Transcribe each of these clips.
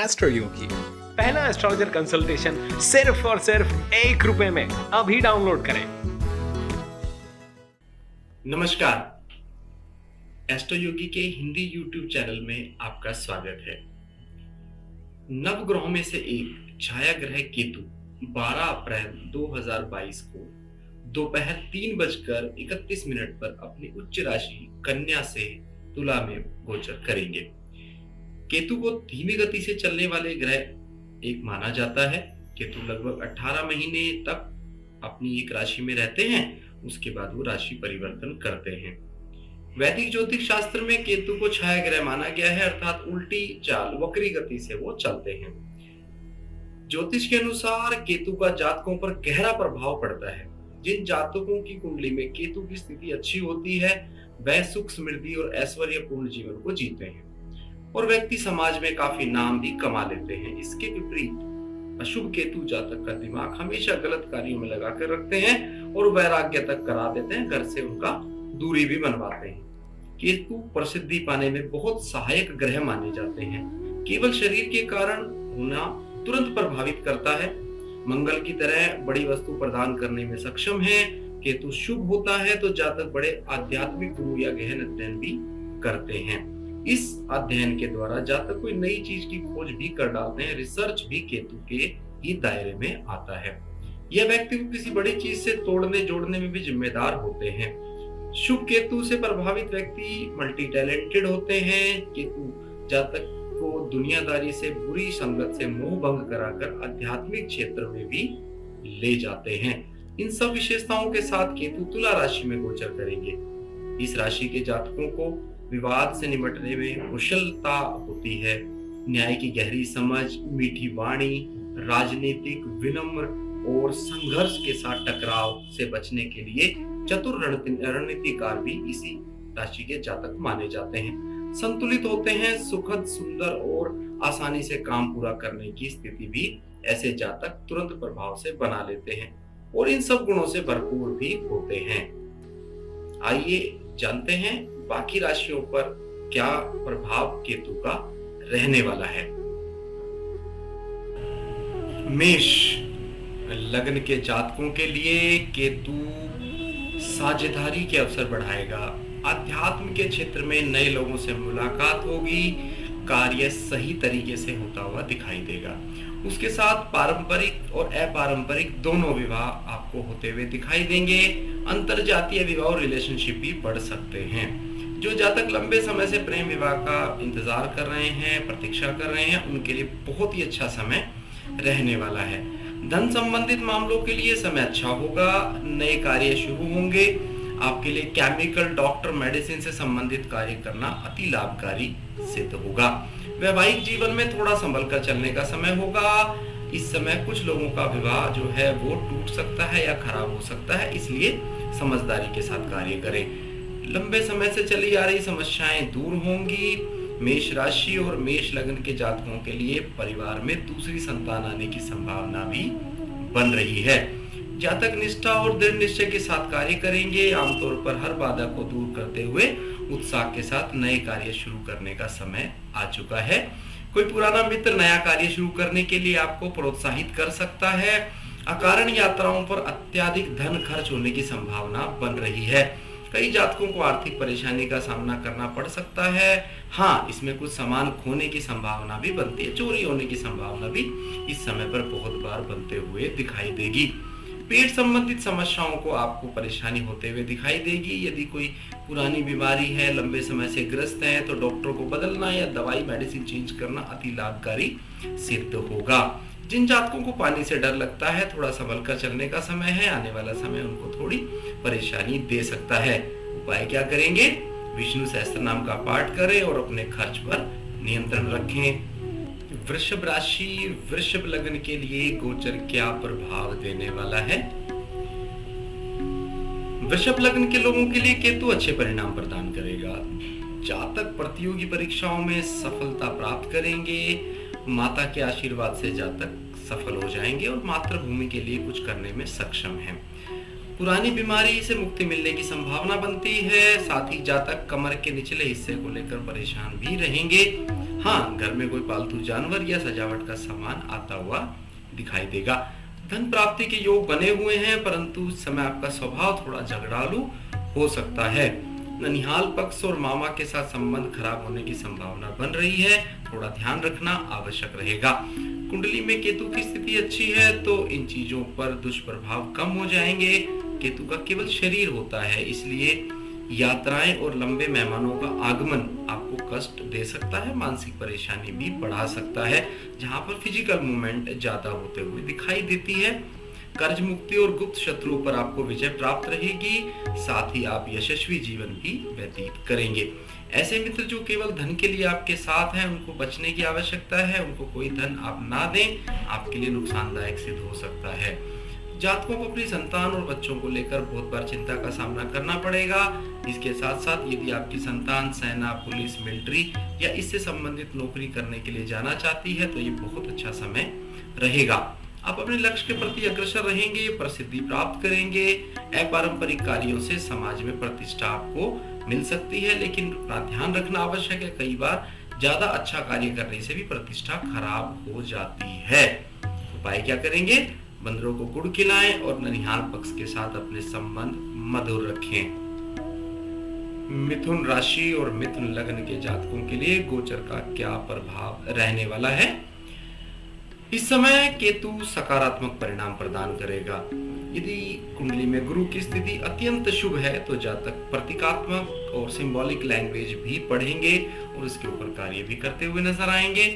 Astro योगी। पहला astrologer consultation सिर्फ और सिर्फ ₹1 में। अभी डाउनलोड करें। नमस्कार, एस्ट्रो योगी के हिंदी यूट्यूब चैनल में आपका स्वागत है। नवग्रहों में से एक छाया ग्रह केतु 12 अप्रैल 2022 को दोपहर 3:31 पर अपनी उच्च राशि कन्या से तुला में गोचर करेंगे। केतु को धीमी गति से चलने वाले ग्रह एक माना जाता है। केतु लगभग 18 महीने तक अपनी एक राशि में रहते हैं, उसके बाद वो राशि परिवर्तन करते हैं। वैदिक ज्योतिष शास्त्र में केतु को छाया ग्रह माना गया है, अर्थात उल्टी चाल वक्री गति से वो चलते हैं। ज्योतिष के अनुसार केतु का जातकों पर गहरा प्रभाव पड़ता है। जिन जातकों की कुंडली में केतु की स्थिति अच्छी होती है, वह सुख समृद्धि और ऐश्वर्यपूर्ण जीवन को जीते हैं और व्यक्ति समाज में काफी नाम भी कमा लेते हैं। इसके विपरीत अशुभ केतु जातक का दिमाग हमेशा गलत कार्यों में लगा कर रखते हैं और वैराग्य तक करा देते हैं, घर से उनका दूरी भी बनवाते हैं। केतु प्रसिद्धि पाने में बहुत सहायक ग्रह माने जाते हैं। केवल शरीर के कारण होना तुरंत प्रभावित करता है। मंगल की तरह बड़ी वस्तु प्रदान करने में सक्षम है। केतु शुभ होता है तो जातक बड़े आध्यात्मिक गुरु या गहन अध्ययन भी करते हैं। इस अध्ययन के द्वारा जातक कोई नई चीज की खोज भी कर डालते हैं। रिसर्च भी केतु के ही दायरे में आता है। यह व्यक्ति को किसी बड़ी चीज से तोड़ने जोड़ने में भी जिम्मेदार होते हैं। शुभ केतु से प्रभावित व्यक्ति मल्टी टैलेंटेड होते हैं। केतु जातक को दुनियादारी से, बुरी संगत से मोह भंग कराकर आध्यात्मिक क्षेत्र में भी ले जाते हैं। इन सब विशेषताओं के साथ केतु तुला राशि में गोचर करेंगे। इस राशि के जातकों को विवाद से निपटने में कुशलता होती है। न्याय की गहरी समझ, मीठी वाणी, राजनीतिक विनम्र और संघर्ष के साथ टकराव से बचने के लिए चतुर रणनीतिकार भी इसी राशि के जातक माने जाते हैं। संतुलित होते हैं। सुखद, सुंदर और आसानी से काम पूरा करने की स्थिति भी ऐसे जातक तुरंत प्रभाव से बना लेते हैं और इन सब गुणों से भरपूर भी होते हैं। आइए जानते हैं बाकी राशियों पर क्या प्रभाव केतु का रहने वाला है। मेष लग्न के जातकों के लिए केतु साझेदारी के अवसर बढ़ाएगा। अध्यात्म के क्षेत्र में नए लोगों से मुलाकात होगी। कार्य सही तरीके से होता हुआ दिखाई देगा। उसके साथ पारंपरिक और अपारंपरिक दोनों विवाह आपको होते हुए दिखाई देंगे। अंतरजातीय विवाह और रिलेशनशिप भी बढ़ सकते हैं। जो जातक लंबे समय से प्रेम विवाह का इंतजार कर रहे हैं, प्रतीक्षा कर रहे हैं, उनके लिए बहुत ही अच्छा समय रहने वाला है। धन संबंधित मामलों के लिए समय अच्छा होगा। नए कार्य शुरू होंगे। आपके लिए केमिकल, डॉक्टर, मेडिसिन से संबंधित कार्य करना अति लाभकारी सिद्ध होगा। वैवाहिक जीवन में थोड़ा संभल कर चलने का समय होगा। इस समय कुछ लोगों का विवाह जो है वो टूट सकता है या खराब हो सकता है, इसलिए समझदारी के साथ कार्य करें। लंबे समय से चली आ रही समस्याएं दूर होंगी। मेष राशि और मेष लग्न के जातकों के लिए परिवार में दूसरी संतान आने की संभावना भी बन रही है। जातक निष्ठा और दृढ़ निश्चय के साथ कार्य करेंगे। आमतौर पर हर बाधा को दूर करते हुए उत्साह के साथ नए कार्य शुरू करने का समय आ चुका है। कोई पुराना मित्र नया कार्य शुरू करने के लिए आपको प्रोत्साहित कर सकता है। अकारण यात्राओं पर अत्यधिक धन खर्च होने की संभावना बन रही है। कई जातकों को आर्थिक परेशानी का सामना करना पड़ सकता है। हाँ, इसमें कुछ सामान खोने की संभावना भी बनती है। चोरी होने की संभावना भी इस समय पर बहुत बार बनते हुए दिखाई देगी। पेट संबंधित समस्याओं को आपको परेशानी होते हुए दिखाई देगी। यदि कोई पुरानी बीमारी है, लंबे समय से ग्रस्त है, तो डॉक्टर को बदलना या दवाई मेडिसिन चेंज करना अति लाभकारी सिद्ध होगा। जिन जातकों को पानी से डर लगता है, थोड़ा संभल कर चलने का समय है। आने वाला समय उनको थोड़ी परेशानी दे सकता है। उपाय क्या करेंगे? विष्णु सहस्त्र नाम का पाठ करें और अपने खर्च पर नियंत्रण रखें। वृषभ राशि, वृषभ लग्न के लिए गोचर क्या प्रभाव देने वाला है? वृषभ लग्न के लोगों के लिए केतु अच्छे परिणाम प्रदान करेगा। जातक प्रतियोगी परीक्षाओं में सफलता प्राप्त करेंगे। माता के आशीर्वाद से जातक सफल हो जाएंगे और मातृभूमि के लिए कुछ करने में सक्षम हैं। पुरानी बीमारी से मुक्ति मिलने की संभावना बनती है। साथ ही जातक कमर के निचले हिस्से को लेकर परेशान भी रहेंगे। हाँ, घर में कोई पालतू जानवर या सजावट का सामान आता हुआ दिखाई देगा। धन प्राप्ति के योग बने हुए हैं, परंतु इस समय आपका स्वभाव थोड़ा झगड़ालू हो सकता है। ननिहाल पक्ष और मामा के साथ संबंध खराब होने की संभावना बन रही है, थोड़ा ध्यान रखना आवश्यक रहेगा। कुंडली में केतु की स्थिति अच्छी है तो इन चीजों पर दुष्प्रभाव कम हो जाएंगे। केतु का केवल शरीर होता है, इसलिए यात्राएं और लंबे मेहमानों का आगमन आपको कष्ट दे सकता है, मानसिक परेशानी भी बढ़ा सकता है, जहां पर फिजिकल मूवमेंट ज्यादा होते हुए दिखाई देती है। कर्ज मुक्ति और गुप्त शत्रुओं पर आपको विजय प्राप्त रहेगी। साथ ही आप यशस्वी जीवन भी व्यतीत करेंगे। ऐसे मित्र जो केवल धन के लिए आपके साथ हैं, उनको बचने की आवश्यकता है। उनको कोई धन आप ना दें, आपके लिए नुकसानदायक सिद्ध हो सकता है। जातकों को अपनी संतान और बच्चों को लेकर बहुत बार चिंता का सामना करना पड़ेगा। इसके साथ साथ यदि आपकी संतान सेना, पुलिस, मिलिट्री या इससे संबंधित नौकरी करने के लिए जाना चाहती है तो ये बहुत अच्छा समय रहेगा। आप अपने लक्ष्य के प्रति अग्रसर रहेंगे, प्रसिद्धि प्राप्त करेंगे। अपारंपरिक कार्यों से समाज में प्रतिष्ठा आपको मिल सकती है, लेकिन ध्यान रखना आवश्यक है, कई बार ज्यादा अच्छा कार्य करने से भी प्रतिष्ठा खराब हो जाती है। उपाय क्या करेंगे? बंदरों को गुड़ खिलाएं और ननिहाल पक्ष के साथ अपने संबंध मधुर रखें। मिथुन राशि और मिथुन लग्न के जातकों के लिए गोचर का क्या प्रभाव रहने वाला है? इस समय केतु सकारात्मक परिणाम प्रदान करेगा। यदि कुंडली में गुरु की स्थिति अत्यंत शुभ है तो जातक प्रतीकात्मक और सिंबॉलिक लैंग्वेज भी पढ़ेंगे और इसके ऊपर कार्य भी करते हुए नजर आएंगे।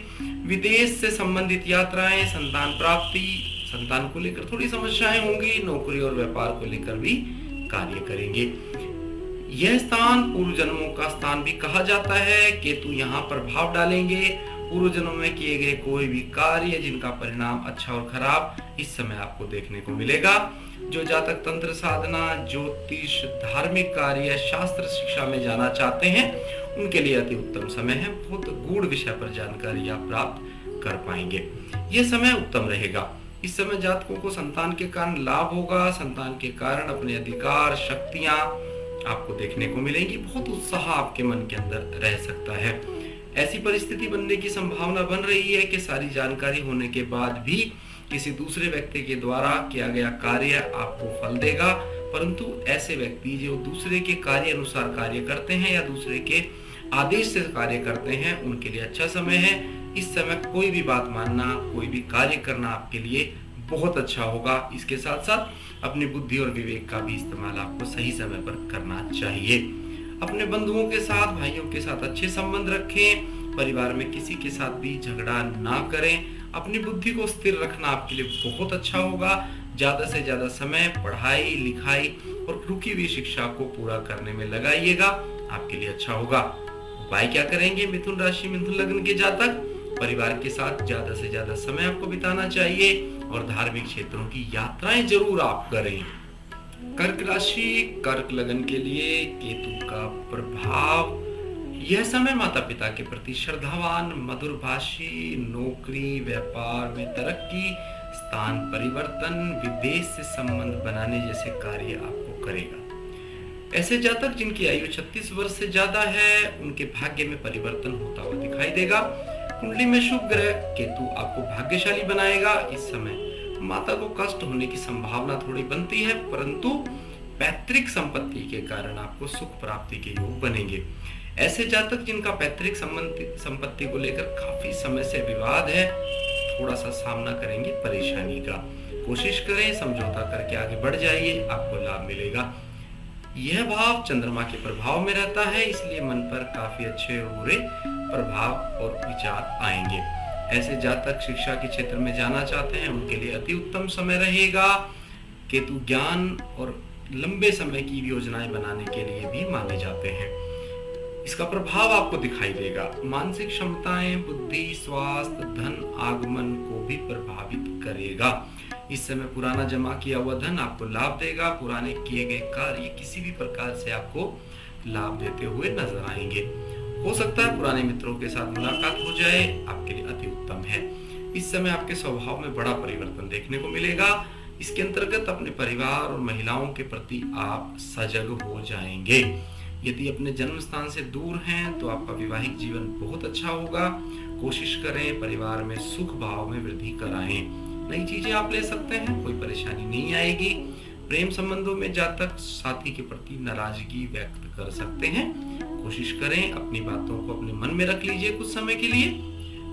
विदेश से संबंधित यात्राएं, संतान प्राप्ति, संतान को लेकर थोड़ी समस्याएं होंगी। नौकरी और व्यापार को लेकर भी कार्य करेंगे। यह स्थान पूर्व जन्मों का स्थान भी कहा जाता है। केतु यहाँ प्रभाव डालेंगे। पूर्व जन्मों में किए गए कोई भी कार्य जिनका परिणाम अच्छा और खराब इस समय आपको देखने को मिलेगा। जो जातक तंत्र साधना, ज्योतिष, धार्मिक कार्य, शास्त्र शिक्षा में जाना चाहते हैं उनके लिए अति उत्तम समय है। बहुत गूढ़ विषय पर जानकारी आप प्राप्त कर पाएंगे। यह समय उत्तम रहेगा। इस समय जातकों को संतान के कारण लाभ होगा। संतान के कारण अपने अधिकार, शक्तियां आपको देखने को मिलेंगी। बहुत उत्साह आपके मन के अंदर रह सकता है। ऐसी परिस्थिति बनने की संभावना बन रही है कि सारी जानकारी होने के बाद भी किसी दूसरे व्यक्ति के द्वारा किया गया कार्य आपको फल देगा। परंतु ऐसे व्यक्ति जो दूसरे के कार्य अनुसार कार्य करते हैं या दूसरे के आदेश से कार्य करते हैं उनके लिए अच्छा समय है। इस समय कोई भी बात मानना, कोई भी कार्य करना आपके लिए बहुत अच्छा होगा। इसके साथ साथ अपनी बुद्धि और विवेक का भी इस्तेमाल आपको सही समय पर करना चाहिए। अपने बंधुओं के साथ, भाइयों के साथ अच्छे संबंध रखें। परिवार में किसी के साथ भी झगड़ा ना करें। अपनी बुद्धि को स्थिर रखना आपके लिए बहुत अच्छा होगा। ज्यादा से ज्यादा समय पढ़ाई, लिखाई और रुकी हुई शिक्षा को पूरा करने में लगाइएगा, आपके लिए अच्छा होगा। उपाय क्या करेंगे? मिथुन राशि, मिथुन लग्न के जातक परिवार के साथ ज्यादा से ज्यादा समय आपको बिताना चाहिए और धार्मिक क्षेत्रों की यात्राएं जरूर आप करें। कर्क राशि, कर्क लग्न के लिए केतु का प्रभाव। यह समय माता पिता के प्रति श्रद्धावान, मधुरभाषी, नौकरी व्यापार में तरक्की, स्थान परिवर्तन, विदेश से संबंध बनाने जैसे कार्य आपको करेगा। ऐसे जातक जिनकी आयु 36 वर्ष से ज्यादा है उनके भाग्य में परिवर्तन होता हुआ दिखाई देगा। कुंडली में शुभ ग्रह केतु आपको भाग्यशाली बनाएगा। इस समय माता को कष्ट होने की संभावना थोड़ी बनती है, परंतु पैतृक संपत्ति के कारण आपको सुख प्राप्ति के योग बनेंगे। ऐसे जातक जिनका पैतृक संपत्ति को लेकर काफी समय से विवाद है, थोड़ा सा सामना करेंगे परेशानी का। कोशिश करें, समझौता करके आगे बढ़ जाइए, आपको लाभ मिलेगा। यह भाव चंद्रमा के प्रभाव में रहता है, इसलिए मन पर काफी अच्छे और बुरे प्रभाव और विचार आएंगे। ऐसे जातक शिक्षा के क्षेत्र में जाना चाहते हैं उनके लिए अति उत्तम समय रहेगा। केतु ज्ञान और लंबे समय की योजनाएं बनाने के लिए भी माने जाते हैं। इसका प्रभाव आपको दिखाई देगा। मानसिक क्षमताएं, बुद्धि, स्वास्थ्य, धन आगमन को भी प्रभावित करेगा। इस समय पुराना जमा किया हुआ धन आपको लाभ देगा। पुराने किए गए कार्य किसी भी प्रकार से आपको लाभ देते हुए नजर आएंगे। हो सकता है पुराने मित्रों के साथ मुलाकात हो जाए, आपके लिए अति उत्तम है। इस समय आपके स्वभाव में बड़ा परिवर्तन देखने को मिलेगा। इसके अंतर्गत अपने परिवार और महिलाओं के प्रति आप सजग हो जाएंगे। यदि अपने जन्म स्थान से दूर हैं तो आपका वैवाहिक जीवन बहुत अच्छा होगा। कोशिश करें परिवार में सुख भाव में वृद्धि कराएं। नई चीजें आप ले सकते हैं, कोई परेशानी नहीं आएगी। प्रेम संबंधों में जातक साथी के प्रति नाराजगी व्यक्त कर सकते हैं। कोशिश करें अपनी बातों को अपने मन में रख लीजिए कुछ समय के लिए।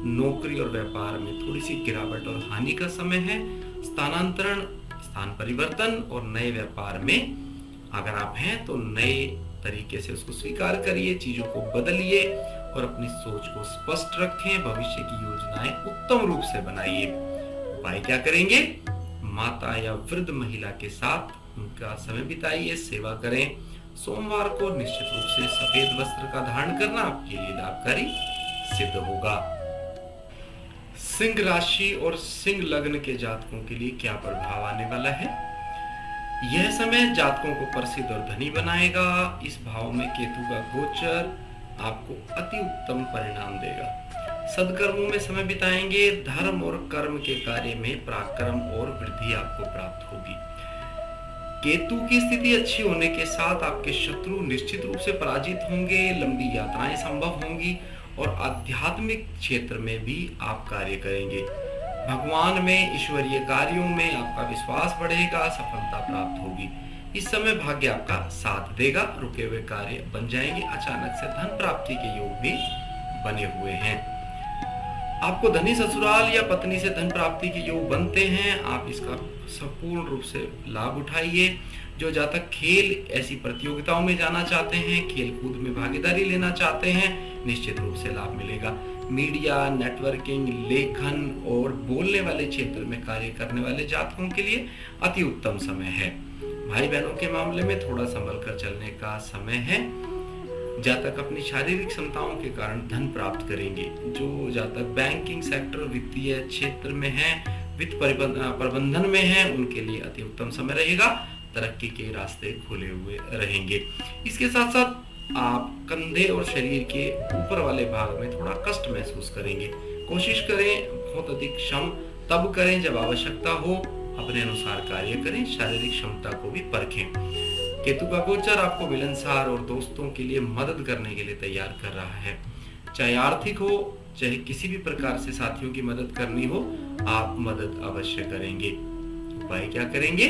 नौकरी और व्यापार में थोड़ी सी गिरावट और हानि का समय है। स्थानांतरण, स्थान परिवर्तन और नए व्यापार में अगर आप हैं तो नए तरीके से उसको स्वीकार करिए, चीजों को बदलिए और अपनी सोच को स्पष्ट रखें। भविष्य की योजनाएं उत्तम रूप से बनाइए। उपाय क्या करेंगे? माता या वृद्ध महिला के साथ उनका समय बिताइए, सेवा करें। सोमवार को निश्चित रूप से सफेद वस्त्र का धारण करना आपके लिए लाभकारी सिद्ध होगा। सिंह राशि और सिंह लग्न के जातकों के लिए क्या प्रभाव आने वाला है? यह समय जातकों को प्रसिद्ध और धनी बनाएगा। इस भाव में केतु का गोचर आपको अति उत्तम परिणाम देगा। सदकर्मों में समय बिताएंगे। धर्म और कर्म के कार्य में पराक्रम और वृद्धि आपको प्राप्त होगी। केतु की स्थिति अच्छी होने के साथ आपके शत्रु निश्चित रूप से पराजित होंगे। लंबी यात्राएं संभव होंगी और आध्यात्मिक क्षेत्र में भी आप कार्य करेंगे। भगवान में, ईश्वरीय कार्यों में आपका विश्वास बढ़ेगा, सफलता प्राप्त होगी। इस समय भाग्य आपका साथ देगा, रुके हुए कार्य बन जाएंगे। अचानक से धन प्राप्ति के योग भी बने हुए हैं। आपको धनी ससुराल या पत्नी से धन प्राप्ति के योग बनते हैं। आप इसका संपूर्ण रूप से लाभ उठाइए। जो जातक खेल ऐसी प्रतियोगिताओं में जाना चाहते हैं, खेल कूद में भागीदारी लेना चाहते हैं, निश्चित रूप से लाभ मिलेगा। मीडिया, नेटवर्किंग, लेखन और बोलने वाले क्षेत्र में कार्य करने वाले जातकों के लिए अति उत्तम समय है। भाई बहनों के मामले में थोड़ा संभल कर चलने का समय है। जातक अपनी शारीरिक क्षमताओं के कारण धन प्राप्त करेंगे। जो जातक बैंकिंग सेक्टर, वित्तीय क्षेत्र में है, वित्त प्रबंधन में है, उनके लिए अति उत्तम समय रहेगा। तरक्की के रास्ते खुले हुए रहेंगे। इसके साथ साथ आप कंधे और शरीर के ऊपर वाले भाग में थोड़ा कष्ट महसूस करेंगे। कोशिश करें बहुत अधिक श्रम तब करें जब आवश्यकता हो। अपने अनुसार कार्य करें, शारीरिक क्षमता को भी परखें। केतु का गोचर आपको मिलनसार और दोस्तों के लिए मदद करने के लिए तैयार कर रहा है। चाहे आर्थिक हो, चाहे किसी भी प्रकार से साथियों की मदद करनी हो, आप मदद अवश्य करेंगे। उपाय क्या करेंगे?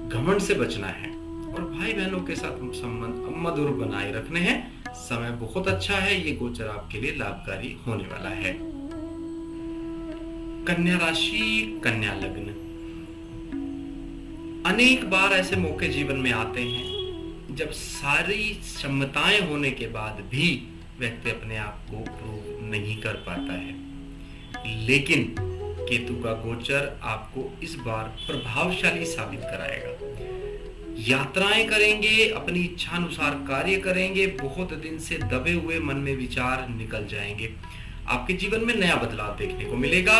घमंड से बचना है और भाई बहनों के साथ संबंध मधुर बनाए रखने हैं। समय बहुत अच्छा है, ये गोचर आपके लिए लाभकारी होने वाला है। कन्या राशि, कन्या लग्न। अनेक बार ऐसे मौके जीवन में आते हैं जब सारी क्षमताएं होने के बाद भी व्यक्ति अपने आप को प्रूव नहीं कर पाता है। लेकिन केतु का गोचर आपको इस बार प्रभावशाली साबित कराएगा। यात्राएं करेंगे, अपनी इच्छानुसार कार्य करेंगे, बहुत दिन से दबे हुए मन में विचार निकल जाएंगे। आपके जीवन में नया बदलाव देखने को मिलेगा।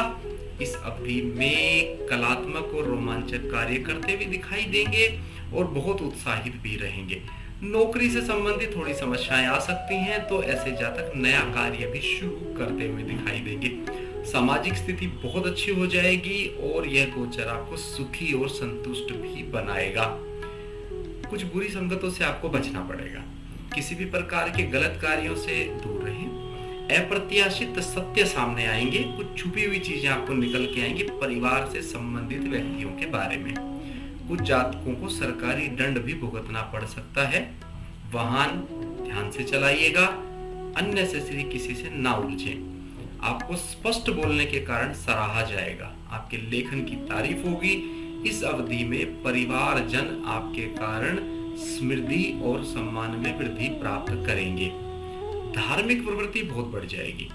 इस अवधि में कलात्मक और रोमांचक कार्य करते हुए दिखाई देंगे और बहुत उत्साहित भी रहेंगे। नौकरी से संबंधित थोड़ी समस्याएं आ सकती हैं, तो ऐसे जातक नया कार्य भी शुरू करते हुए दिखाई देंगे। सामाजिक स्थिति बहुत अच्छी हो जाएगी और यह गोचर आपको सुखी और संतुष्ट भी बनाएगा। कुछ बुरी संगतों से आपको बचना पड़ेगा। किसी भी प्रकार के गलत कार्यों से दूर रहें। अप्रत्याशित सत्य सामने आएंगे, कुछ छुपी हुई चीजें आपको निकल के आएंगी परिवार से संबंधित व्यक्तियों के बारे में। कुछ जातकों को सरकारी दंड भी भुगतना पड़ सकता है। वाहन ध्यान से चलाइएगा, अननेसेसरी किसी से ना उलझें। आपको स्पष्ट बोलने के कारण सराहा जाएगा, आपके लेखन की तारीफ होगी। इस अवधि में परिवार जन आपके कारण समृद्धि और सम्मान में वृद्धि प्राप्त करेंगे। धार्मिक प्रवृत्ति बहुत बढ़ जाएगी।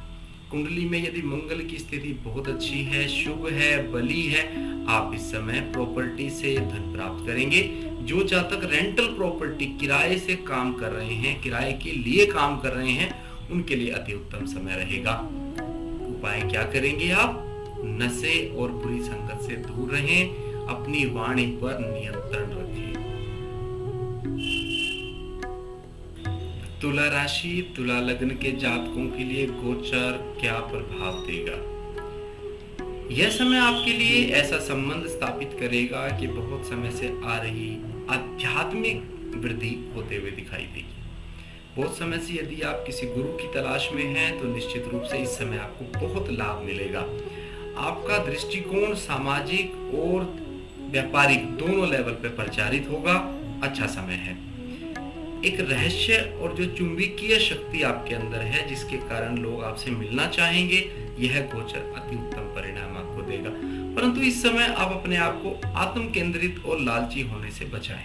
कुंडली में यदि मंगल की स्थिति बहुत अच्छी है, शुभ है, बली है, आप इस समय प्रॉपर्टी से धन प्राप्त करेंगे। जो जातक रेंटल प्रॉपर्टी किराए से काम कर रहे हैं, किराए के लिए काम कर रहे हैं, उनके लिए अति उत्तम समय रहेगा। उपाय क्या करेंगे आप? नशे और बुरी संगत से दूर रहें, अपनी वाणी पर नियंत्रण रखें। तुला राशि, तुला लग्न के जातकों के लिए गोचर क्या प्रभाव देगा? यह समय आपके लिए ऐसा संबंध स्थापित करेगा कि बहुत समय से आ रही आध्यात्मिक वृद्धि होते हुए दिखाई देगी। बहुत समय से यदि आप किसी गुरु की तलाश में हैं तो निश्चित रूप से इस समय आपको बहुत लाभ मिलेगा। आपका दृष्टिकोण सामाजिक और व्यापारिक दोनों लेवल पर प्रचारित होगा। अच्छा समय है। एक रहस्य और जो चुंबकीय शक्ति आपके अंदर है जिसके कारण लोग आपसे मिलना चाहेंगे, यह गोचर अति उत्तम परिणाम आपको देगा। परंतु इस समय आप अपने आप को आत्म केंद्रित और लालची होने से बचाएं।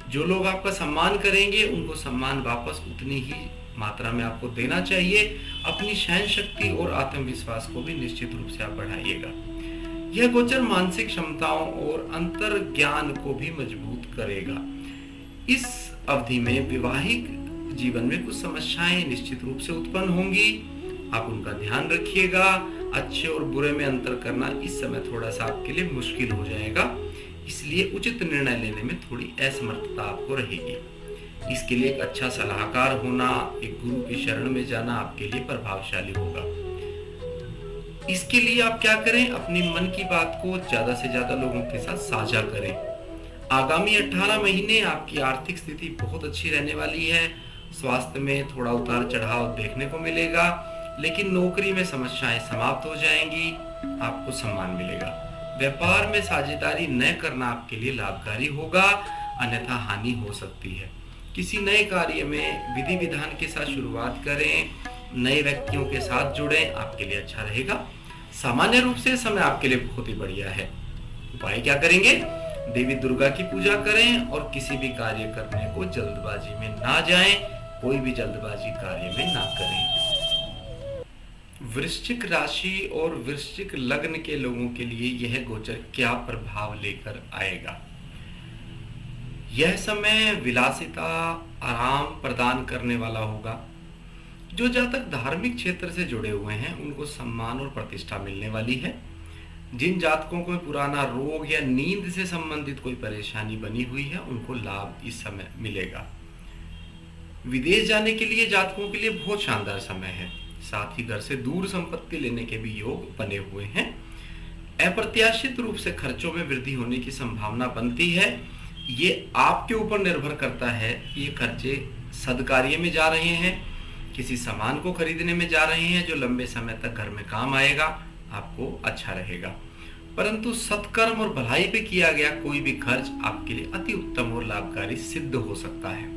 जो लोग आपका सम्मान करेंगे उनको सम्मान वापस उतनी ही मात्रा में आपको देना चाहिए। अपनी सहन शक्ति और आत्मविश्वास को भी निश्चित रूप से आप बढ़ाइएगा। यह गोचर मानसिक क्षमताओं और अंतर ज्ञान को भी मजबूत करेगा। इस अवधि में वैवाहिक जीवन में कुछ समस्याएं निश्चित रूप से उत्पन्न होंगी। आप उनका ध्यान रखिएगा। अच्छे और बुरे में अंतर करना इस समय थोड़ा सा आपके लिए मुश्किल हो जाएगा, इसलिए उचित निर्णय लेने में थोड़ी असमर्थता आपको रहेगी। इसके लिए एक अच्छा सलाहकार होना, एक गुरु की शरण में जाना आपके लिए प्रभावशाली होगा। इसके लिए आप क्या करें, अपनी मन की बात को ज्यादा से ज्यादा लोगों के साथ साझा करें। आगामी 18 महीने आपकी आर्थिक स्थिति बहुत अच्छी रहने वाली है। स्वास्थ्य में थोड़ा उतार चढ़ाव देखने को मिलेगा, लेकिन नौकरी में समस्याएं समाप्त हो जाएंगी। आपको सम्मान मिलेगा। व्यापार में साझेदारी न करना आपके लिए लाभकारी होगा, अन्यथा हानि हो सकती है। किसी नए कार्य में विधि विधान के साथ शुरुआत करें। नए व्यक्तियों के साथ जुड़ें, आपके लिए अच्छा रहेगा। सामान्य रूप से समय आपके लिए बहुत ही बढ़िया है। उपाय क्या करेंगे, देवी दुर्गा की पूजा करें और किसी भी कार्य करने को जल्दबाजी में ना जाएं। कोई भी जल्दबाजी कार्य में ना करें। वृश्चिक राशि और वृश्चिक लग्न के लोगों के लिए यह गोचर क्या प्रभाव लेकर आएगा। यह समय विलासिता, आराम प्रदान करने वाला होगा। जो जातक धार्मिक क्षेत्र से जुड़े हुए हैं उनको सम्मान और प्रतिष्ठा मिलने वाली है। जिन जातकों को पुराना रोग या नींद से संबंधित कोई परेशानी बनी हुई है उनको लाभ इस समय मिलेगा। विदेश जाने के लिए जातकों के लिए बहुत शानदार समय है। साथ ही घर से दूर संपत्ति लेने के भी योग बने हुए हैं। अप्रत्याशित रूप से खर्चों में वृद्धि होने की संभावना बनती है। ये आपके ऊपर निर्भर करता है कि ये खर्चे सदकार्य में जा रहे हैं, किसी सामान को खरीदने में जा रहे हैं जो लंबे समय तक घर में काम आएगा, आपको अच्छा रहेगा। परंतु सत्कर्म और भलाई पे किया गया कोई भी खर्च आपके लिए अति उत्तम और लाभकारी सिद्ध हो सकता है।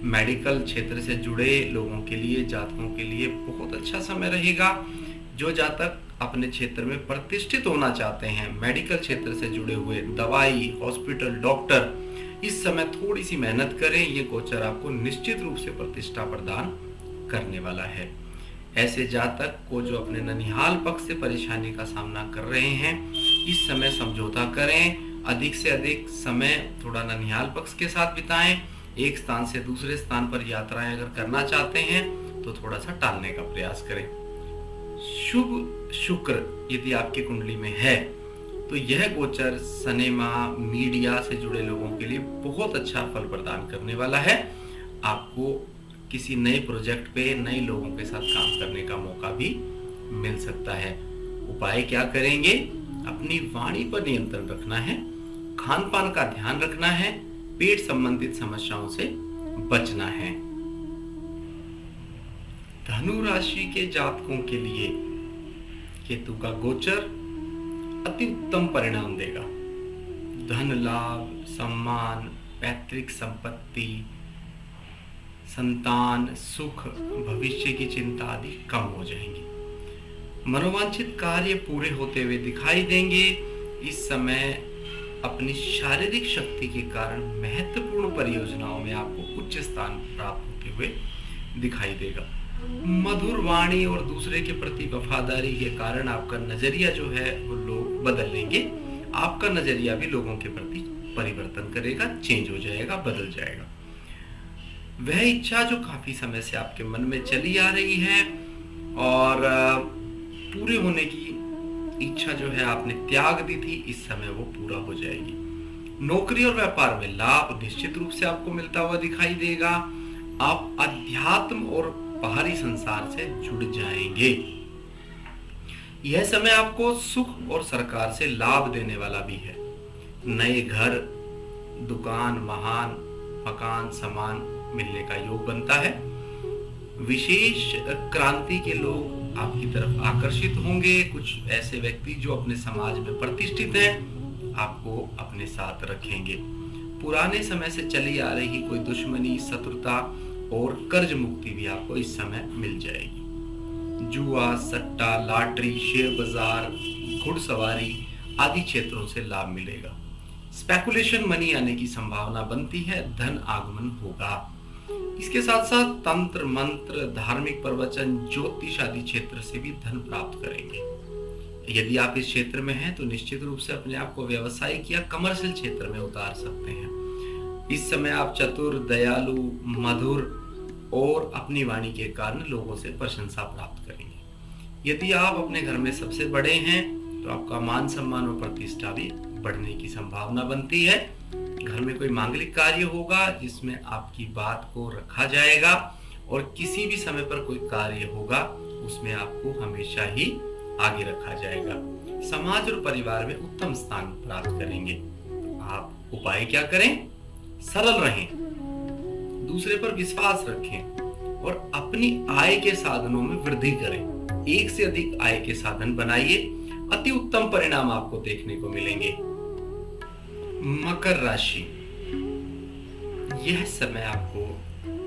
मेडिकल क्षेत्र से जुड़े लोगों के लिए, जातकों के लिए बहुत अच्छा समय रहेगा। जो जातक अपने क्षेत्र में प्रतिष्ठित होना चाहते हैं, मेडिकल क्षेत्र से जुड़े हुए, दवाई, हॉस्पिटल, डॉक्टर, इस समय थोड़ी सी मेहनत करें। ये गोचर आपको निश्चित रूप से प्रतिष्ठा प्रदान करने वाला है। ऐसे जातक को जो अपने ननिहाल पक्ष से परेशानी का सामना कर रहे हैं, इस समय समझौता करें। अधिक से अधिक समय थोड़ा ननिहाल पक्ष के साथ बिताएं। एक स्थान से दूसरे स्थान पर यात्राएं अगर करना चाहते हैं तो थोड़ा सा टालने का प्रयास करें। शुभ शुक्र यदि आपकी कुंडली में है तो यह गोचर सिनेमा, मीडिया से जुड़े लोगों के लिए बहुत अच्छा फल प्रदान करने वाला है। आपको किसी नए प्रोजेक्ट पे नए लोगों के साथ काम करने का मौका भी मिल सकता है। उपाय क्या करेंगे, अपनी वाणी पर नियंत्रण रखना है, खान पान का ध्यान रखना है, पेट संबंधित समस्याओं से बचना है। धनु राशि के जातकों के लिए केतु का गोचर अति उत्तम परिणाम देगा। धन लाभ, सम्मान, पैतृक संपत्ति, संतान, सुख, भविष्य की चिंता आदि कम हो जाएंगी। मनोवांछित कार्य पूरे होते हुए दिखाई देंगे। इस समय अपनी शारीरिक शक्ति के कारण महत्वपूर्ण परियोजनाओं में आपको उच्च स्थान प्राप्त होते हुए दिखाई देगा। मधुर वाणी और दूसरे के प्रति वफादारी के कारण आपका नजरिया जो है वो लोग बदल लेंगे। आपका नजरिया भी लोगों के प्रति परिवर्तन करेगा, चेंज हो जाएगा, बदल जाएगा। वह इच्छा जो काफी समय से आपके मन में चली आ रही है और पूरे होने की इच्छा जो है आपने त्याग दी थी, इस समय वो पूरा हो जाएगी। नौकरी और व्यापार में लाभ निश्चित रूप से आपको मिलता हुआ दिखाई देगा। आप अध्यात्म और बाहरी संसार से जुड़ जाएंगे। यह समय आपको सुख और सरकार से लाभ देने वाला भी है। नए घर, दुकान, महान मकान, सामान मिलने का योग बनता है। विशेष क्रांति के लोग आपकी तरफ आकर्षित होंगे। कुछ ऐसे व्यक्ति जो अपने समाज में प्रतिष्ठित हैं आपको अपने साथ रखेंगे। पुराने समय से चली आ रही कोई दुश्मनी, शत्रुता और कर्ज मुक्ति भी आपको इस समय मिल जाएगी। जुआ, सट्टा, लॉटरी, शेयर बाजार, घुड़सवारी आदि क्षेत्रों से लाभ मिलेगा। स्पेकुलेशन मनी आने की संभावना बनती है, धन आगमन होगा। इसके साथ साथ तंत्र मंत्र, धार्मिक प्रवचन, ज्योतिष आदि क्षेत्र से भी धन प्राप्त करेंगे। यदि आप इस क्षेत्र में हैं तो निश्चित रूप से अपने आप को व्यावसायिक या कमर्शियल क्षेत्र में उतार सकते हैं। इस समय आप चतुर, दयालु, मधुर और अपनी वाणी के कारण लोगों से प्रशंसा प्राप्त करेंगे। यदि आप अपने घर में सबसे बड़े हैं तो आपका मान सम्मान और प्रतिष्ठा भी बढ़ने की संभावना बनती है। घर में कोई मांगलिक कार्य होगा जिसमें आपकी बात को रखा जाएगा और किसी भी समय पर कोई कार्य होगा उसमें आपको हमेशा ही आगे रखा जाएगा। समाज और परिवार में उत्तम स्थान प्राप्त करेंगे। आप उपाय क्या करें? सरल रहें, दूसरे पर विश्वास रखें और अपनी आय के साधनों में वृद्धि करें। एक से अधिक आय के साधन बनाइए, अति उत्तम परिणाम आपको देखने को मिलेंगे। मकर राशि, यह समय आपको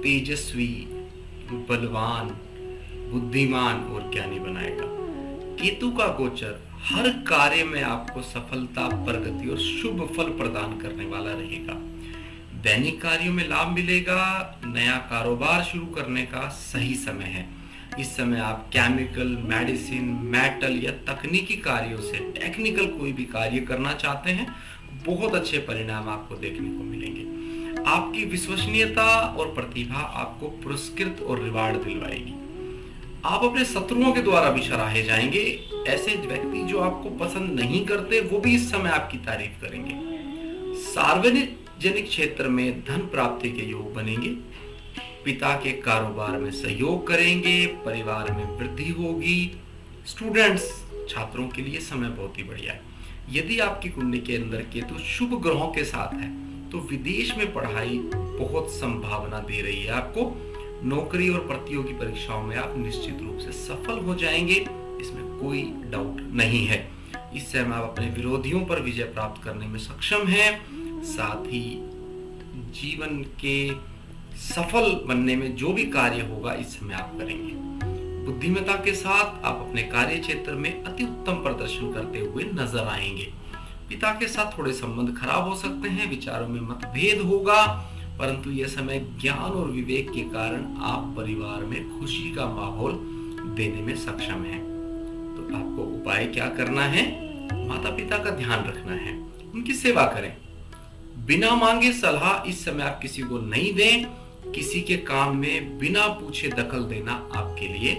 तेजस्वी, बलवान, बुद्धिमान और ज्ञानी बनाएगा। केतु का गोचर हर कार्य में आपको सफलता, प्रगति और शुभ फल प्रदान करने वाला रहेगा। दैनिक कार्यों में लाभ मिलेगा। नया कारोबार शुरू करने का सही समय है। इस समय आप केमिकल, मेडिसिन, मेटल या तकनीकी कार्यों से टेक्निकल कोई भी कार्य करना चाहते हैं, बहुत अच्छे परिणाम आपको देखने को मिलेंगे। आपकी विश्वसनीयता और प्रतिभा आपको पुरस्कृत और रिवार्ड दिलवाएगी। आप अपने शत्रुओं के द्वारा भी सराहे जाएंगे। ऐसे व्यक्ति जो आपको पसंद नहीं करते वो भी इस समय आपकी तारीफ करेंगे। सार्वजनिक क्षेत्र में धन प्राप्ति के योग बनेंगे। पिता के कारोबार में सहयोग करेंगे। परिवार में वृद्धि होगी। स्टूडेंट्स, छात्रों के लिए समय बहुत ही बढ़िया है। यदि आपकी कुंडली के अंदर केतु शुभ ग्रहों के साथ है तो विदेश में पढ़ाई बहुत संभावना दे रही है आपको। नौकरी और प्रतियोगी परीक्षाओं में आप निश्चित रूप से सफल हो जाएंगे, इसमें कोई डाउट नहीं है। इस समय आप अपने विरोधियों पर विजय प्राप्त करने में सक्षम हैं। साथ ही जीवन के सफल बनने में जो भी कार्य होगा इस समय आप करेंगे। बुद्धिमत्ता के साथ आप अपने कार्य क्षेत्र में अति उत्तम प्रदर्शन करते हुए नजर आएंगे। पिता के साथ थोड़े संबंध खराब हो सकते हैं, विचारों में मतभेद होगा, परंतु यह समय ज्ञान और विवेक के कारण आप परिवार में खुशी का माहौल देने में सक्षम हैं। तो आपको उपाय क्या करना है? माता पिता का ध्यान रखना है, उनकी सेवा करें। बिना मांगे सलाह इस समय आप किसी को नहीं दें। किसी के काम में बिना पूछे दखल देना आपके लिए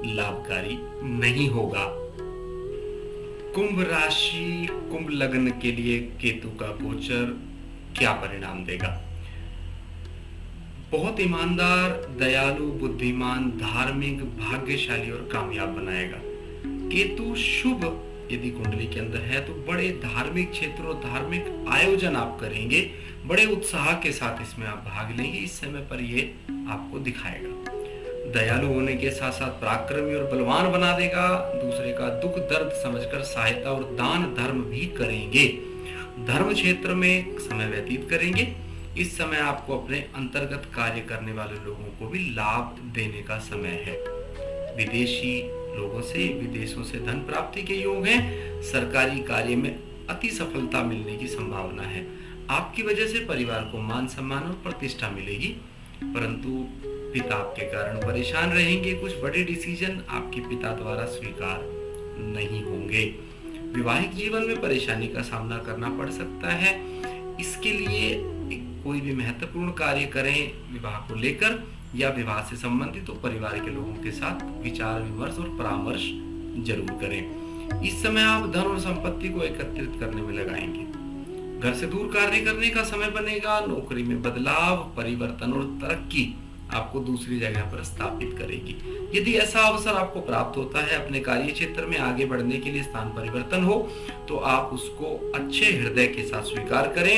लाभकारी नहीं होगा। कुंभ राशि, कुंभ लग्न के लिए केतु का गोचर क्या परिणाम देगा? बहुत ईमानदार, दयालु, बुद्धिमान, धार्मिक, भाग्यशाली और कामयाब बनाएगा। केतु शुभ यदि कुंडली के अंदर है तो बड़े धार्मिक क्षेत्र और धार्मिक आयोजन आप करेंगे। बड़े उत्साह के साथ इसमें आप भाग लेंगे। इस समय पर ये आपको दिखाएगा। दयालु होने के साथ साथ पराक्रमी और बलवान बना देगा। दूसरे का दुख दर्द समझकर सहायता और दान धर्म भी करेंगे। धर्म क्षेत्र में समय व्यतीत करेंगे। इस समय आपको अपने अंतर्गत कार्य करने वाले लोगों को भी लाभ देने का समय है। विदेशी लोगों से, विदेशों से धन प्राप्ति के योग हैं। सरकारी कार्य में अति सफलता मिलने की संभावना है। आपकी वजह से परिवार को मान सम्मान और प्रतिष्ठा मिलेगी, परंतु पिता आपके कारण परेशान रहेंगे। कुछ बड़े डिसीजन आपके पिता द्वारा स्वीकार नहीं होंगे। विवाहिक जीवन में परेशानी का सामना करना पड़ सकता है। इसके लिए कोई भी महत्वपूर्ण कार्य करें विवाह को लेकर या विवाह से संबंधित, तो परिवार के लोगों के साथ विचार विमर्श और परामर्श जरूर करें। इस समय आप धन और संपत्ति को एकत्रित करने में लगाएंगे। घर से दूर कार्य करने का समय बनेगा। नौकरी में बदलाव, परिवर्तन और तरक्की आपको दूसरी जगह पर स्थापित करेगी। यदि ऐसा अवसर आपको प्राप्त होता है अपने कार्य क्षेत्र में आगे बढ़ने के लिए, स्थान परिवर्तन हो, तो आप उसको अच्छे हृदय के साथ स्वीकार करें।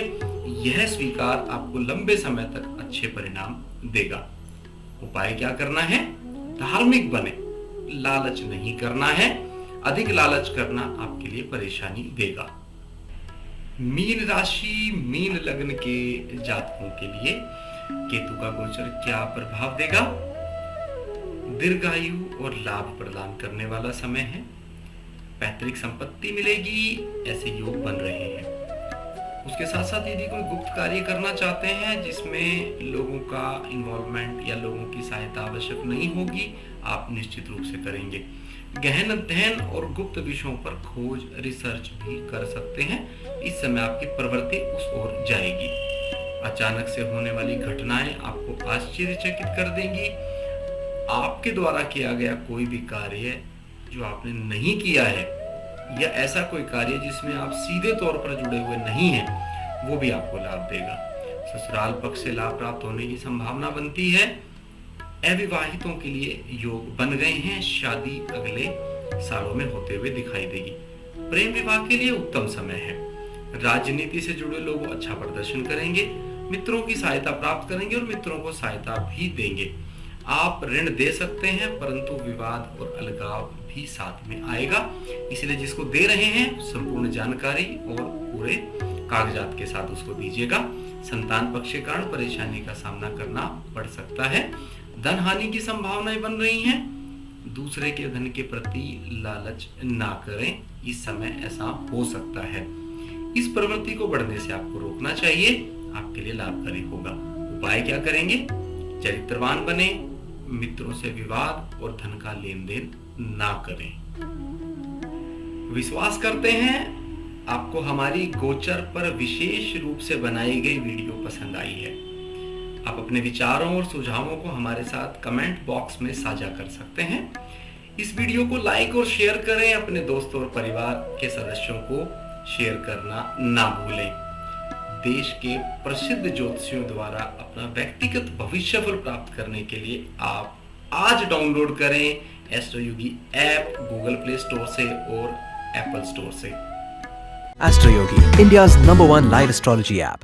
यह स्वीकार आपको लंबे समय तक अच्छे परिणाम देगा। उपाय क्या करना है? धार्मिक बने, लालच नहीं करना है। अधिक लालच करना आपके लिए परेशानी देगा। मीन राशि, मीन लग्न के जातकों के लिए केतु का गोचर क्या प्रभाव देगा? दीर्घायु और लाभ प्रदान करने वाला समय है। पैतृक संपत्ति मिलेगी, ऐसे योग बन रहे हैं। उसके साथ साथ यदि कोई गुप्त कार्य करना चाहते हैं जिसमें लोगों का इन्वॉल्वमेंट या लोगों की सहायता आवश्यक नहीं होगी, आप निश्चित रूप से करेंगे। गहन अध्ययन और गुप्त विषयों पर खोज, रिसर्च भी कर सकते हैं। इस समय आपकी प्रवृत्ति उस ओर जाएगी। अचानक से होने वाली घटनाएं आपको आश्चर्यचकित कर देंगी। आपके द्वारा किया गया कोई भी कार्य जो आपने नहीं किया है, या ऐसा कोई कार्य जिसमें आप सीधे तौर पर जुड़े हुए नहीं हैं, वो भी आपको लाभ देगा। ससुराल पक्ष से लाभ प्राप्त होने की संभावना बनती है। अविवाहितों के लिए योग बन गए हैं। शादी अगले सालों में होते हुए दिखाई देगी। प्रेम विवाह के लिए उत्तम समय है। राजनीति से जुड़े लोग अच्छा प्रदर्शन करेंगे। मित्रों की सहायता प्राप्त करेंगे और मित्रों को सहायता भी देंगे। आप ऋण दे सकते हैं, परंतु विवाद और अलगाव भी साथ में आएगा। इसलिए जिसको दे रहे हैं संपूर्ण जानकारी और पूरे कागजात के साथ उसको दीजिएगा। संतान पक्ष के कारण परेशानी का सामना करना पड़ सकता है। धन हानि की संभावनाएं बन रही हैं। दूसरे के धन के प्रति लालच ना करें, इस समय ऐसा हो सकता है। इस प्रवृत्ति को बढ़ने से आपको रोकना चाहिए, आपके लिए लाभकारी होगा। उपाय क्या करेंगे? चरित्रवान बने, मित्रों से विवाद और धन का लेन देन ना करें। विश्वास करते हैं आपको हमारी गोचर पर विशेष रूप से बनाई गई वीडियो पसंद आई है। आप अपने विचारों और सुझावों को हमारे साथ कमेंट बॉक्स में साझा कर सकते हैं। इस वीडियो को लाइक और शेयर करें। अपने दोस्तों और परिवार के सदस्यों को शेयर करना ना भूलें। देश के प्रसिद्ध ज्योतिषियों द्वारा अपना व्यक्तिगत भविष्यफल प्राप्त करने के लिए आप आज डाउनलोड करें एस्ट्रो योगी ऐप गूगल प्ले स्टोर से और एप्पल स्टोर से। Astro Yogi, India's #1 live astrology app.